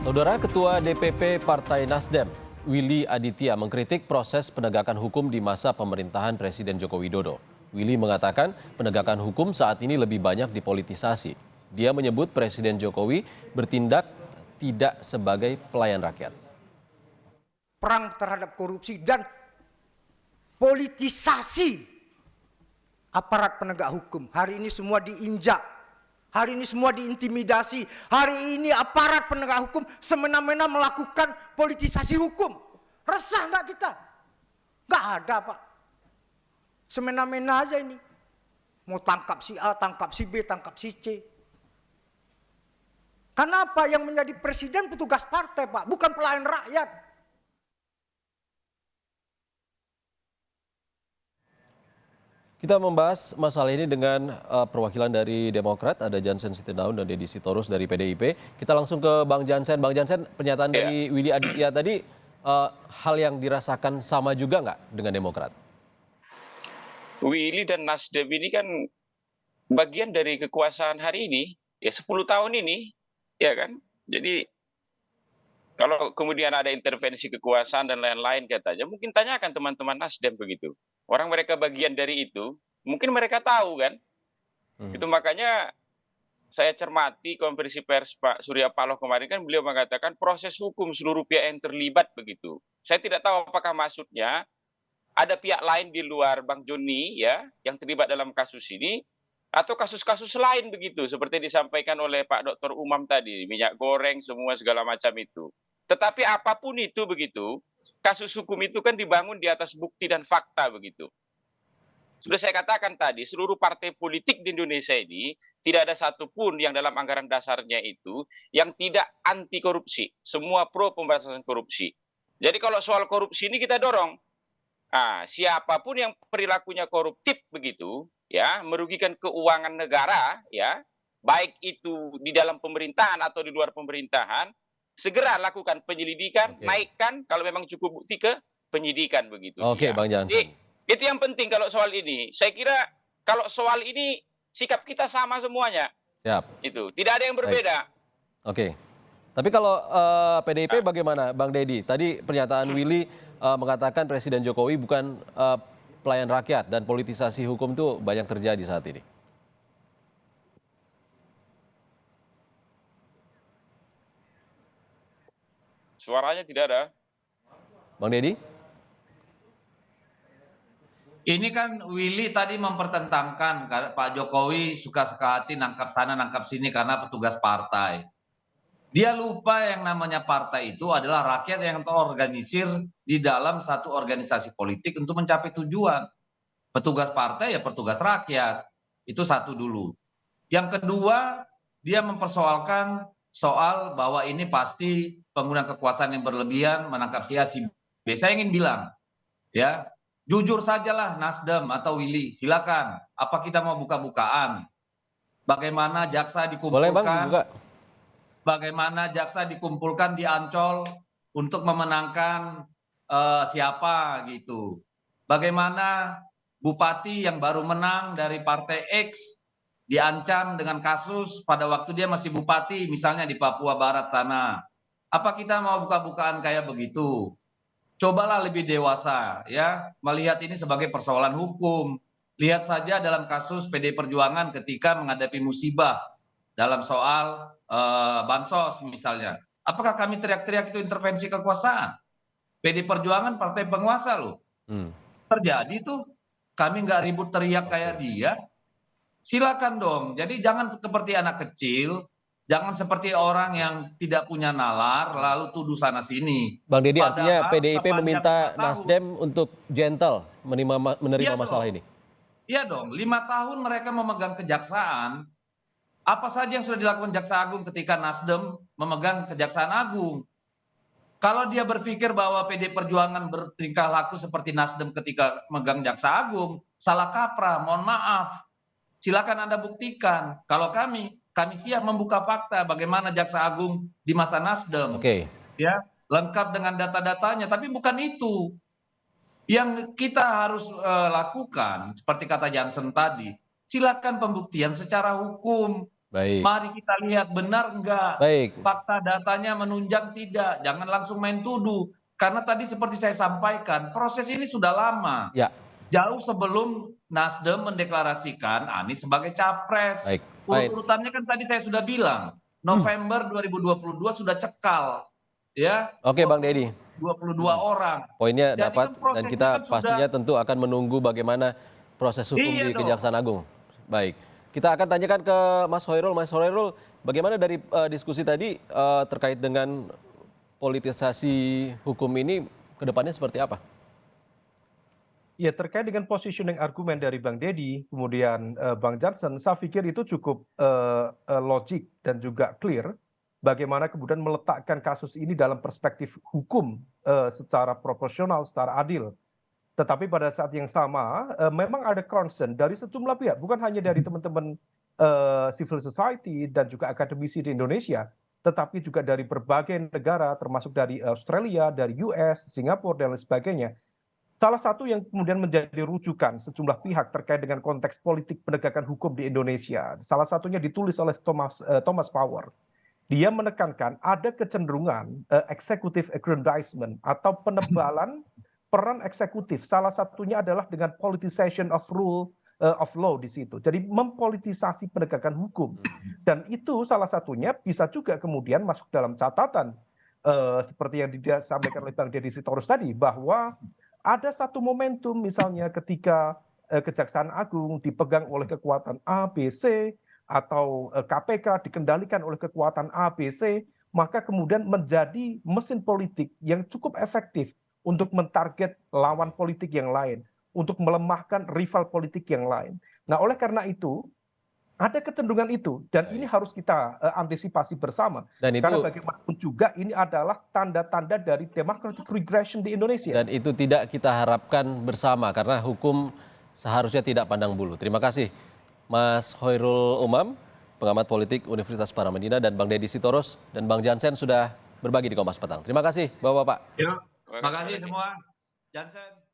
Saudara Ketua DPP Partai Nasdem, Willy Aditya mengkritik proses penegakan hukum di masa pemerintahan Presiden Joko Widodo. Willy mengatakan penegakan hukum saat ini lebih banyak dipolitisasi. Dia menyebut Presiden Jokowi bertindak tidak sebagai pelayan rakyat. Perang terhadap korupsi dan politisasi aparat penegak hukum. Hari ini semua diinjak. Hari ini semua diintimidasi. Hari ini aparat penegak hukum semena-mena melakukan politisasi hukum. Resah nggak kita? Nggak ada, Pak. Semena-mena aja ini. Mau tangkap si A, tangkap si B, tangkap si C. Karena apa? Yang menjadi presiden petugas partai, Pak, bukan pelayan rakyat. Kita membahas masalah ini dengan perwakilan dari Demokrat, ada Jansen Sitinaun dan Deddy Sitorus dari PDIP. Kita langsung ke Bang Jansen. Bang Jansen, pernyataan dari Willy Aditya tadi, hal yang dirasakan sama juga nggak dengan Demokrat? Willy dan Nasdem ini kan bagian dari kekuasaan hari ini, ya 10 tahun ini, ya kan? Jadi kalau kemudian ada intervensi kekuasaan dan lain-lain katanya, mungkin tanyakan teman-teman Nasdem begitu. Orang mereka bagian dari itu, mungkin mereka tahu kan. Itu makanya saya cermati konferensi pers Pak Surya Paloh kemarin kan beliau mengatakan proses hukum seluruh pihak yang terlibat begitu. Saya tidak tahu apakah maksudnya ada pihak lain di luar Bang Joni ya yang terlibat dalam kasus ini atau kasus-kasus lain begitu seperti disampaikan oleh Pak Dr. Umam tadi, minyak goreng semua segala macam itu. Tetapi apapun itu begitu, kasus hukum itu kan dibangun di atas bukti dan fakta begitu. Sudah saya katakan tadi, seluruh partai politik di Indonesia ini tidak ada satupun yang dalam anggaran dasarnya itu yang tidak anti korupsi. Semua pro pemberantasan korupsi. Jadi kalau soal korupsi ini kita dorong. Nah, siapapun yang perilakunya koruptif begitu, ya, merugikan keuangan negara, ya, baik itu di dalam pemerintahan atau di luar pemerintahan, segera lakukan penyelidikan, naikkan kalau memang cukup bukti ke penyidikan begitu. Oke, Bang Jansen. Itu yang penting kalau soal ini. Saya kira kalau soal ini sikap kita sama semuanya. Siap. Itu tidak ada yang berbeda. Oke. Tapi kalau PDIP bagaimana, Bang Deddy? Tadi pernyataan Willy mengatakan Presiden Jokowi bukan pelayan rakyat dan politisasi hukum itu banyak terjadi saat ini. Suaranya tidak ada. Bang Deddy? Ini kan Willy tadi mempertentangkan Pak Jokowi suka-suka hati nangkap sana nangkap sini karena petugas partai. Dia lupa yang namanya partai itu adalah rakyat yang terorganisir di dalam satu organisasi politik untuk mencapai tujuan. Petugas partai ya petugas rakyat. Itu satu dulu. Yang kedua, dia mempersoalkan soal bahwa ini pasti penggunaan kekuasaan yang berlebihan menangkap si A si B. Saya ingin bilang, ya, jujur sajalah Nasdem atau Willy, silakan. Apa kita mau buka-bukaan? Bagaimana jaksa dikumpulkan? Boleh Bang, buka. Bagaimana jaksa dikumpulkan di Ancol untuk memenangkan siapa gitu. Bagaimana bupati yang baru menang dari partai X diancam dengan kasus pada waktu dia masih bupati misalnya di Papua Barat sana. Apa kita mau buka-bukaan kayak begitu? Cobalah lebih dewasa ya, melihat ini sebagai persoalan hukum. Lihat saja dalam kasus PD Perjuangan ketika menghadapi musibah dalam soal bansos misalnya. Apakah kami teriak-teriak itu intervensi kekuasaan? PD Perjuangan partai penguasa loh. Terjadi tuh, kami nggak ribut teriak kayak dia. Silakan dong. Jadi jangan seperti anak kecil, jangan seperti orang yang tidak punya nalar lalu tuduh sana sini. Bang Deddy, artinya Padahal PDIP meminta Nasdem untuk gentle menerima masalah ini. Iya dong, 5 tahun mereka memegang kejaksaan. Apa saja yang sudah dilakukan Jaksa Agung ketika Nasdem memegang Kejaksaan Agung? Kalau dia berpikir bahwa PD Perjuangan bertingkah laku seperti Nasdem ketika memegang Jaksa Agung, salah kaprah, mohon maaf. Silakan Anda buktikan. Kalau kami siap membuka fakta bagaimana Jaksa Agung di masa Nasdem. Ya, lengkap dengan data-datanya, tapi bukan itu. Yang kita harus lakukan, seperti kata Jansen tadi, silakan pembuktian secara hukum. Baik. Mari kita lihat benar enggak, Baik. fakta datanya menunjang tidak, jangan langsung main tuduh. Karena tadi seperti saya sampaikan, proses ini sudah lama. Ya, Jauh sebelum Nasdem mendeklarasikan Anies sebagai capres. baik. Baik. Urut-urutannya kan tadi saya sudah bilang, November 2022 sudah cekal, ya. Oke, Bang Deddy. 22 orang. Poinnya Jadi dapat kan dan prosesnya kita kan sudah- pastinya tentu akan menunggu bagaimana proses hukum Iya di dong. Kejaksaan Agung. Baik. Kita akan tanyakan ke Mas Hoirul. Mas Hoirul, bagaimana dari diskusi tadi terkait dengan politisasi hukum ini ke depannya seperti apa? Ya, terkait dengan positioning argumen dari Bang Deddy, kemudian Bang Jansen, saya pikir itu cukup logik dan juga clear bagaimana kemudian meletakkan kasus ini dalam perspektif hukum secara proporsional, secara adil. Tetapi pada saat yang sama, memang ada concern dari sejumlah pihak, bukan hanya dari teman-teman civil society dan juga akademisi di Indonesia, tetapi juga dari berbagai negara, termasuk dari Australia, dari US, Singapura, dan lain sebagainya. Salah satu yang kemudian menjadi rujukan sejumlah pihak terkait dengan konteks politik penegakan hukum di Indonesia, salah satunya ditulis oleh Thomas Power. Dia menekankan ada kecenderungan executive aggrandizement atau penebalan peran eksekutif. Salah satunya adalah dengan politicization of rule of law di situ. Jadi mempolitisasi penegakan hukum. Dan itu salah satunya bisa juga kemudian masuk dalam catatan seperti yang disampaikan oleh Bang Deddy Sitorus tadi, bahwa ada satu momentum misalnya ketika Kejaksaan Agung dipegang oleh kekuatan A, B, C, atau KPK dikendalikan oleh kekuatan A, B, C, maka kemudian menjadi mesin politik yang cukup efektif untuk mentarget lawan politik yang lain, untuk melemahkan rival politik yang lain. Nah, oleh karena itu, ada kecenderungan itu, dan ini harus kita antisipasi bersama. Dan Karena itu bagaimanapun juga ini adalah tanda-tanda dari democratic regression di Indonesia. dan itu tidak kita harapkan bersama karena hukum seharusnya tidak pandang bulu. Terima kasih Mas Hoirul Umam, pengamat politik Universitas Paramadina, dan Bang Deddy Sitorus dan Bang Jansen sudah berbagi di Kompas Petang. Terima kasih Bapak-bapak. Terima kasih semua. Jansen.